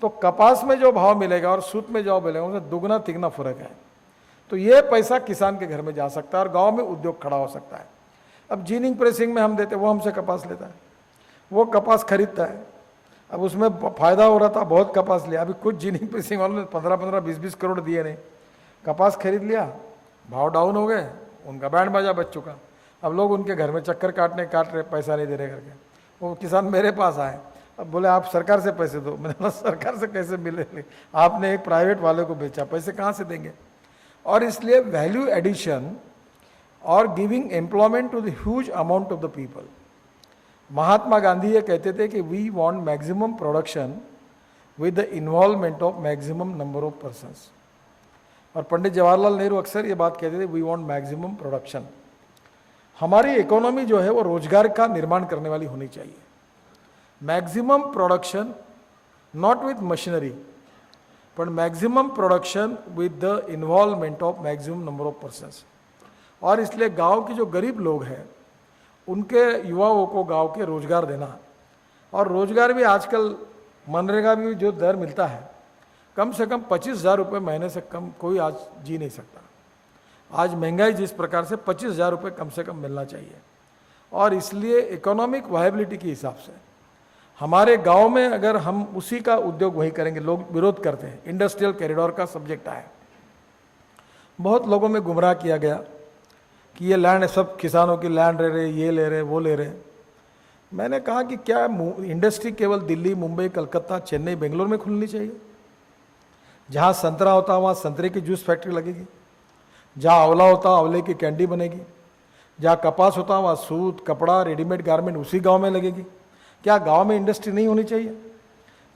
तो कपास में जो भाव मिलेगा और सूत में जो मिलेगा उसमें दुगना तिगना फर्क है। तो ये पैसा किसान के घर में जा सकता है और गांव में उद्योग खड़ा हो सकता है। अब जीनिंग प्रेसिंग में हम देते, वो हमसे कपास लेता है, वो कपास खरीदता है। अब उसमें फायदा हो रहा था, बहुत कपास लिया। अभी कुछ जीनिंग प्रेसिंग वालों ने 15-15, 20-20 करोड़ दिए नहीं, कपास खरीद लिया, भाव डाउन हो गए, उनका बैंड बाजा बच चुका। अब लोग उनके घर में चक्कर काट रहे, पैसा नहीं दे रहे करके। वो किसान मेरे पास आए, अब बोले आप सरकार से पैसे दो। मैंने बोला सरकार से कैसे मिले, आपने एक प्राइवेट वाले को बेचा, पैसे कहाँ से देंगे। और इसलिए वैल्यू एडिशन और giving employment to the huge amount of the people. Mahatma Gandhi ये कहते थे कि we want maximum production with the involvement of maximum number of persons. और पंडित जवाहरलाल नेहरू अक्सर ये बात कहते थे, वी वांट मैक्सिमम प्रोडक्शन। हमारी इकोनॉमी जो है वो रोजगार का निर्माण करने वाली होनी चाहिए। Maximum production not with machinery but maximum production with the involvement of maximum number of persons. और इसलिए गांव के जो गरीब लोग हैं उनके युवाओं को गांव के रोजगार देना। और रोजगार भी आजकल मनरेगा भी जो दर मिलता है, कम से कम 25,000 रुपये महीने से कम कोई आज जी नहीं सकता। आज महंगाई जिस प्रकार से 25,000 रुपये कम से कम मिलना चाहिए। और इसलिए इकोनॉमिक वायबिलिटी के हिसाब से हमारे गांव में अगर हम उसी का उद्योग वही करेंगे, लोग विरोध करते हैं। इंडस्ट्रियल कॉरिडोर का सब्जेक्ट आया, बहुत लोगों में गुमराह किया गया कि ये लैंड सब किसानों की लैंड ले रहे, ये ले रहे, वो ले रहे। मैंने कहा कि क्या इंडस्ट्री केवल दिल्ली, मुंबई, कलकत्ता, चेन्नई, बेंगलोर में खुलनी चाहिए? जहाँ संतरा होता वहाँ संतरे की जूस फैक्ट्री लगेगी, जहाँ आंवला होता आंवले की कैंडी बनेगी, जहाँ कपास होता वहाँ सूत, कपड़ा, रेडीमेड गारमेंट उसी गांव में लगेगी। क्या गांव में इंडस्ट्री नहीं होनी चाहिए?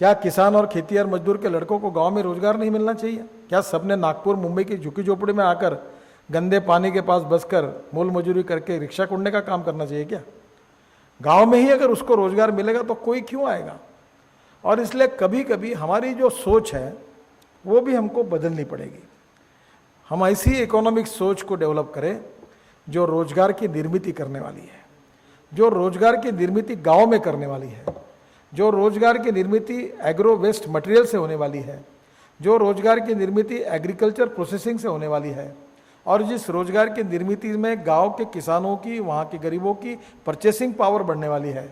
क्या किसान और खेतीहर मजदूर के लड़कों को गांव में रोजगार नहीं मिलना चाहिए? क्या सबने नागपुर, मुंबई की झुकी झोपड़ी में आकर गंदे पानी के पास बसकर मोल मजूरी करके रिक्शा कुंडने का काम करना चाहिए क्या? गांव में ही अगर उसको रोजगार मिलेगा तो कोई क्यों आएगा? और इसलिए कभी कभी हमारी जो सोच है वो भी हमको बदलनी पड़ेगी। हम ऐसी इकोनॉमिक सोच को डेवलप करें जो रोजगार की निर्मित करने वाली है, जो रोजगार की निर्मित गांव में करने वाली है, जो रोजगार की निर्मित एग्रो वेस्ट मटेरियल से होने वाली है, जो रोजगार की निर्मित एग्रीकल्चर प्रोसेसिंग से होने वाली है, और जिस रोजगार की निर्मित में गांव के किसानों की, वहाँ के गरीबों की परचेसिंग पावर बढ़ने वाली है,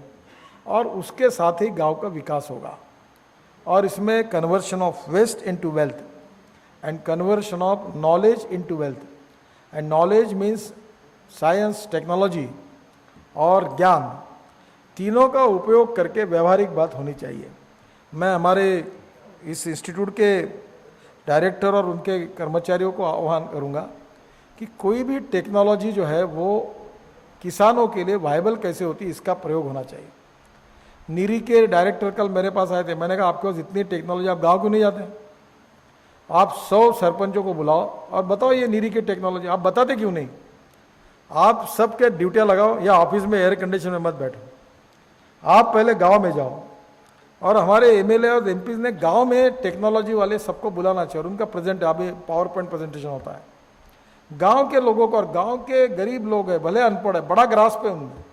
और उसके साथ ही गांव का विकास होगा। और इसमें conversion of waste into wealth and conversion of knowledge into wealth, and knowledge means science, technology और ज्ञान, तीनों का उपयोग करके व्यवहारिक बात होनी चाहिए। मैं हमारे इस इंस्टीट्यूट के डायरेक्टर और उनके कर्मचारियों को आह्वान करूंगा कि कोई भी टेक्नोलॉजी जो है वो किसानों के लिए वायबल कैसे होती है, इसका प्रयोग होना चाहिए। नीरी के डायरेक्टर कल मेरे पास आए थे, मैंने कहा आपके पास इतनी टेक्नोलॉजी, आप गाँव क्यों नहीं जाते? आप 100 सरपंचों को बुलाओ और बताओ ये नीरी की टेक्नोलॉजी, आप बताते क्यों नहीं? आप सबके ड्यूटियाँ लगाओ या ऑफिस में एयर कंडीशन में मत बैठो, आप पहले गांव में जाओ। और हमारे एमएलए और एमपी ने गांव में टेक्नोलॉजी वाले सबको बुलाना चाहिए और उनका प्रेजेंट, अभी पावर पॉइंट प्रेजेंटेशन होता है गांव के लोगों को। और गांव के गरीब लोग हैं, भले अनपढ़ है, बड़ा ग्रास्प है उनमें।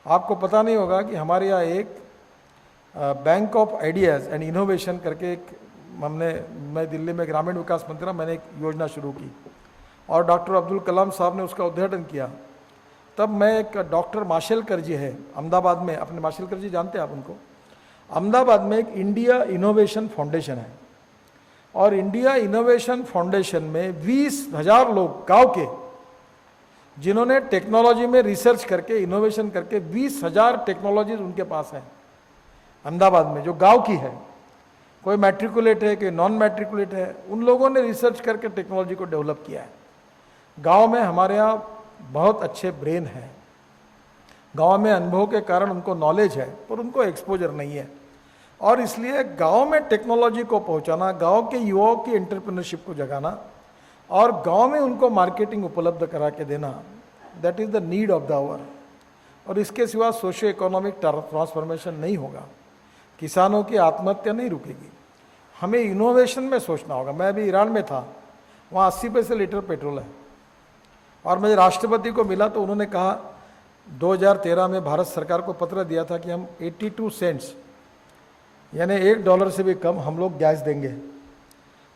आपको पता नहीं होगा कि हमारे यहाँ एक bank of ideas and innovation करके एक मैं दिल्ली में ग्रामीण विकास मंत्री, मैंने एक योजना शुरू की और डॉक्टर अब्दुल कलाम साहब ने उसका उद्घाटन किया। तब मैं एक डॉक्टर माशेलकर जी है अहमदाबाद में, अपने माशेलकर जी जानते हैं आप उनको? अहमदाबाद में एक इंडिया इनोवेशन फाउंडेशन है और इंडिया इनोवेशन फाउंडेशन में 20,000 लोग गांव के, जिन्होंने टेक्नोलॉजी में रिसर्च करके इनोवेशन करके 20,000 टेक्नोलॉजीज उनके पास है अहमदाबाद में, जो गांव की है। कोई मैट्रिकुलेट है, कोई नॉन मैट्रिकुलेट है, उन लोगों ने रिसर्च करके टेक्नोलॉजी को डेवलप किया है। गांव में हमारे यहाँ बहुत अच्छे ब्रेन हैं, गांव में अनुभव के कारण उनको नॉलेज है पर उनको एक्सपोजर नहीं है। और इसलिए गांव में टेक्नोलॉजी को पहुंचाना, गांव के युवाओं की एंटरप्रेन्योरशिप को जगाना और गांव में उनको मार्केटिंग उपलब्ध करा के देना, that is the need of the hour. और इसके सिवा सोशियो इकोनॉमिक ट्रांसफॉर्मेशन नहीं होगा, किसानों की आत्महत्या नहीं रुकेगी। हमें इनोवेशन में सोचना होगा। मैं अभी ईरान में था, वहाँ 80 पैसे लीटर पेट्रोल है और मैं राष्ट्रपति को मिला तो उन्होंने कहा 2013 में भारत सरकार को पत्र दिया था कि हम 82 सेंट्स यानी $1 से भी कम हम लोग गैस देंगे।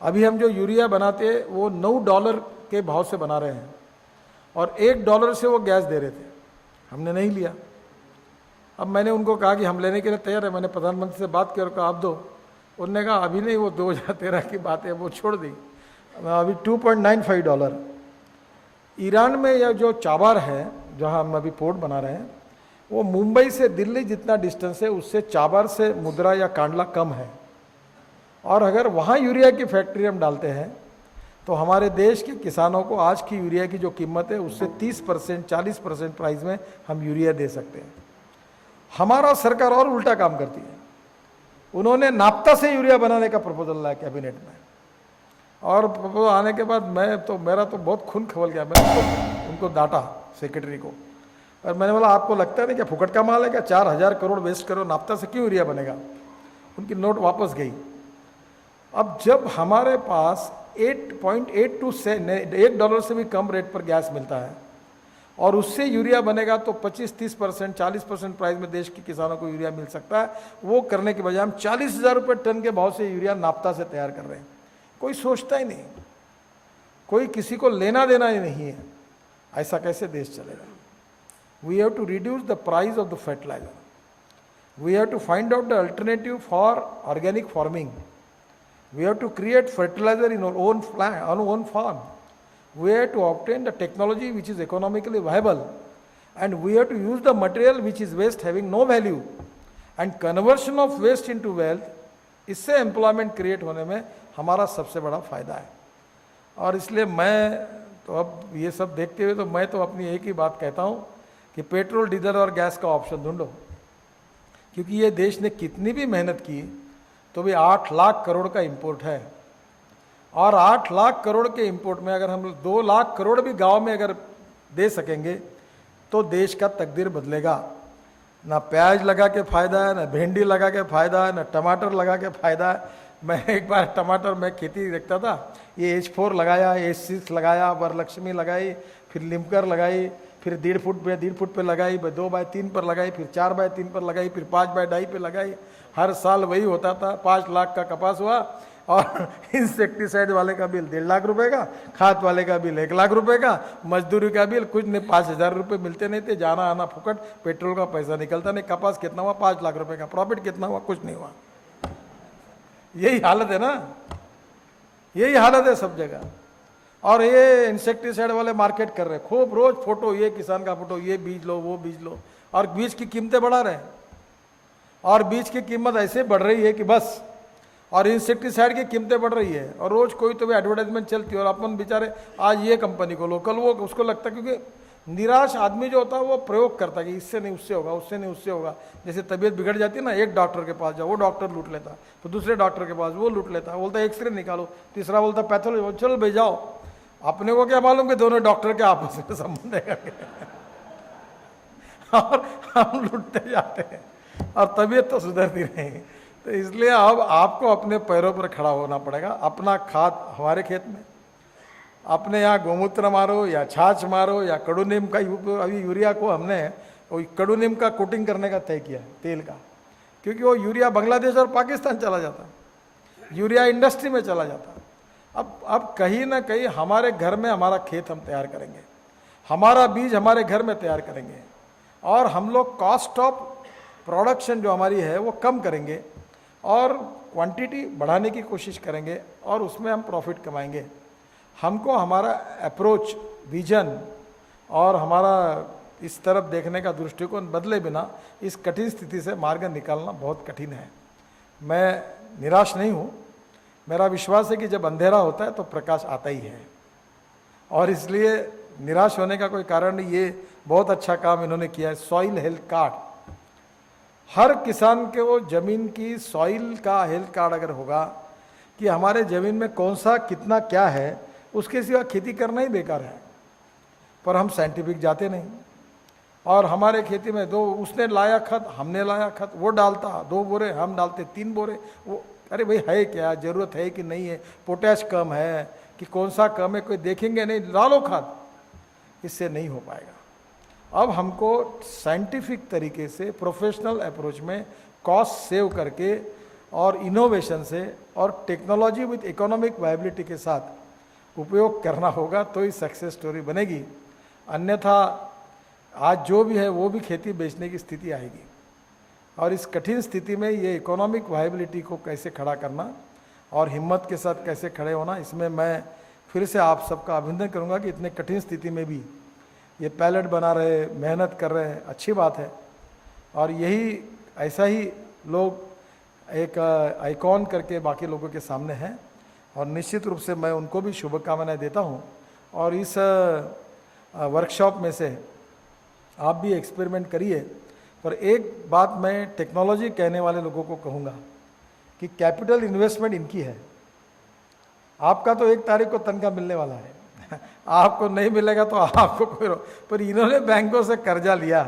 अभी हम जो यूरिया बनाते हैं वो $9 के भाव से बना रहे हैं और $1 से वो गैस दे रहे थे, हमने नहीं लिया। अब मैंने उनको कहा कि हम लेने के लिए तैयार है, मैंने प्रधानमंत्री से बात की और कहा आप दो। उन्होंने कहा अभी नहीं, वो 2013 की बात है, वो छोड़ दी। अभी $2.95। ईरान में यह जो चाबार है जहाँ हम अभी पोर्ट बना रहे हैं, वो मुंबई से दिल्ली जितना डिस्टेंस है उससे चाबार से मुद्रा या कांडला कम है। और अगर वहाँ यूरिया की फैक्ट्री हम डालते हैं तो हमारे देश के किसानों को आज की यूरिया की जो कीमत है उससे 30% 40% प्राइस में हम यूरिया दे सकते हैं। हमारा सरकार और उल्टा काम करती है। उन्होंने नाप्ता से यूरिया बनाने का प्रपोजल लाया कैबिनेट में, और प्रपोजल आने के बाद मेरा तो बहुत खून खवल गया। मैंने उनको डांटा सेक्रेटरी को, और मैंने बोला आपको लगता है नहीं क्या फुकट का माल है क्या, 4000 करोड़ वेस्ट करो, नाप्ता से क्यों यूरिया बनेगा। उनकी नोट वापस गई। अब जब हमारे पास 8.82 से $1 से भी कम रेट पर गैस मिलता है और उससे यूरिया बनेगा तो 25-30% 40% प्राइस में देश के किसानों को यूरिया मिल सकता है। वो करने के बजाय हम 40,000 रुपये टन के भाव से यूरिया नाप्ता से तैयार कर रहे हैं। कोई सोचता ही नहीं, कोई किसी को लेना देना ही नहीं है। ऐसा कैसे देश चलेगा। We have to reduce the price of the fertiliser, we have to find out the alternative for organic farming, we have to create fertilizer in our own farm, we have to obtain the technology which is economically viable, and we have to use the material which is waste having no value, and conversion of waste into wealth, इससे employment create होने में हमारा सबसे बड़ा फ़ायदा है। और इसलिए मैं तो अब ये सब देखते हुए तो मैं तो अपनी एक ही बात कहता हूँ कि पेट्रोल डीजल और गैस का ऑप्शन ढूंढो, क्योंकि ये देश ने कितनी भी मेहनत की तो भी 8 लाख करोड़ का इंपोर्ट है, और 8 लाख करोड़ के इंपोर्ट में अगर हम 2 लाख करोड़ भी गांव में अगर दे सकेंगे तो देश का तकदीर बदलेगा। ना प्याज लगा के फ़ायदा है, ना भिंडी लगा के फ़ायदा है, ना टमाटर लगा के फ़ायदा है। मैं एक बार टमाटर में खेती देखता था, ये H4 लगाया, H6 लगाया, वरलक्ष्मी लगाई, फिर लिमकर लगाई, फिर 1.5 फुट पे लगाई, 2x3 पर लगाई, फिर 4x3 पर लगाई, फिर 5x2 पे लगाई। हर साल वही होता था। 5 लाख का कपास हुआ और इंसेक्टिसाइड वाले का बिल 1.5 लाख रुपए का, खाद वाले का बिल 1 लाख रुपए का, मजदूरी का बिल कुछ नहीं, 5,000 रुपये मिलते नहीं थे, जाना आना फुकट, पेट्रोल का पैसा निकलता नहीं। कपास कितना हुआ? 5 लाख रुपए का। प्रॉफिट कितना हुआ? कुछ नहीं हुआ। यही हालत है ना, यही हालत है सब जगह। और ये इंसेक्टिसाइड वाले मार्केट कर रहे हैं खूब, रोज फोटो, ये किसान का फोटो, ये बीज लो, वो बीज लो, और बीज की कीमतें बढ़ा रहे हैं। और बीज की कीमत ऐसे बढ़ रही है कि बस, और इंसेक्टिसाइड की कीमतें बढ़ रही है, और रोज कोई तो भी एडवर्टाइजमेंट चलती है, और अपन बेचारे आज ये कंपनी को लो, कल वो, उसको लगता है, क्योंकि निराश आदमी जो होता है वो प्रयोग करता है कि इससे नहीं उससे होगा, उससे नहीं उससे होगा। जैसे तबीयत बिगड़ जाती है ना, एक डॉक्टर के पास जाओ, वो डॉक्टर लूट लेता, तो दूसरे डॉक्टर के पास वो लूट लेता, बोलता है एक्सरे निकालो, तीसरा बोलता पैथोलॉजी, चलो भेजाओ। अपने को क्या मालूम कि दोनों डॉक्टर के आपस में संबंध है और हम लूटते जाते हैं और तबीयत तो सुधरती नहीं। तो इसलिए अब आपको अपने पैरों पर खड़ा होना पड़ेगा। अपना खाद हमारे खेत में, अपने यहाँ गोमूत्र मारो या छाछ मारो या कड़ू नीम का, अभी यूरिया को हमने कड़ू नीम का कोटिंग करने का तय किया तेल का, क्योंकि वो यूरिया बांग्लादेश और पाकिस्तान चला जाता, यूरिया इंडस्ट्री में चला जाता। अब कहीं ना कहीं हमारे घर में हमारा खेत हम तैयार करेंगे, हमारा बीज हमारे घर में तैयार करेंगे, और हम लोग कॉस्ट ऑफ प्रोडक्शन जो हमारी है वो कम करेंगे और क्वांटिटी बढ़ाने की कोशिश करेंगे, और उसमें हम प्रॉफिट कमाएंगे। हमको हमारा अप्रोच, विजन और हमारा इस तरफ देखने का दृष्टिकोण बदले बिना इस कठिन स्थिति से मार्ग निकालना बहुत कठिन है। मैं निराश नहीं हूँ, मेरा विश्वास है कि जब अंधेरा होता है तो प्रकाश आता ही है, और इसलिए निराश होने का कोई कारण नहीं। ये बहुत अच्छा काम इन्होंने किया है, सॉइल हेल्थ कार्ड। हर किसान के वो जमीन की सॉइल का हेल्थ कार्ड अगर होगा कि हमारे ज़मीन में कौन सा कितना क्या है, उसके सिवा खेती करना ही बेकार है। पर हम साइंटिफिक जाते नहीं, और हमारे खेती में उसने लाया खत, हमने लाया खत, वो डालता 2 बोरे, हम डालते 3 बोरे। वो अरे भाई है क्या, ज़रूरत है कि नहीं है, पोटैश कम है कि कौन सा कम है, कोई देखेंगे नहीं, डालो खाद। इससे नहीं हो पाएगा। अब हमको साइंटिफिक तरीके से प्रोफेशनल अप्रोच में कॉस्ट सेव करके और इनोवेशन से और टेक्नोलॉजी विथ इकोनॉमिक वायबिलिटी के साथ उपयोग करना होगा तो ही सक्सेस स्टोरी बनेगी। अन्यथा आज जो भी है वो भी खेती बेचने की स्थिति आएगी। और इस कठिन स्थिति में ये इकोनॉमिक वायबिलिटी को कैसे खड़ा करना और हिम्मत के साथ कैसे खड़े होना, इसमें मैं फिर से आप सबका अभिनंदन करूंगा कि इतने कठिन स्थिति में भी ये पैलेट बना रहे, मेहनत कर रहे हैं, अच्छी बात है। और यही ऐसा ही लोग एक आइकॉन करके बाकी लोगों के सामने हैं और निश्चित रूप से मैं उनको भी शुभकामनाएं देता हूं। और इस वर्कशॉप में से आप भी एक्सपेरिमेंट करिए। पर एक बात मैं टेक्नोलॉजी कहने वाले लोगों को कहूँगा कि कैपिटल इन्वेस्टमेंट इनकी है। आपका तो 1 तारीख को तनख्वाह मिलने वाला है आपको नहीं मिलेगा तो आपको कोई पर इन्होंने बैंकों से कर्जा लिया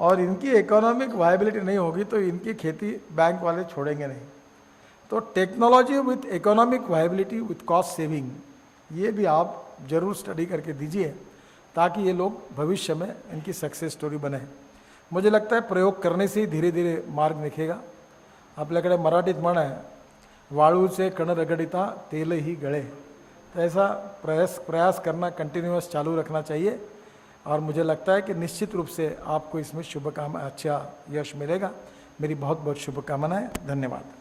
और इनकी इकोनॉमिक वायबिलिटी नहीं होगी तो इनकी खेती बैंक वाले छोड़ेंगे नहीं। तो technology with economic viability with cost saving, ये भी आप जरूर स्टडी करके दीजिए ताकि ये लोग भविष्य में इनकी सक्सेस स्टोरी बने। मुझे लगता है प्रयोग करने से ही धीरे धीरे मार्ग निखेगा। आपल्याकडे मराठीत म्हण आहे, वाळूचे कण रगडिता तेल ही गळे। तो ऐसा प्रयास करना कंटिन्यूअस चालू रखना चाहिए और मुझे लगता है कि निश्चित रूप से आपको इसमें अच्छा यश मिलेगा। मेरी बहुत बहुत शुभकामनाएं। धन्यवाद।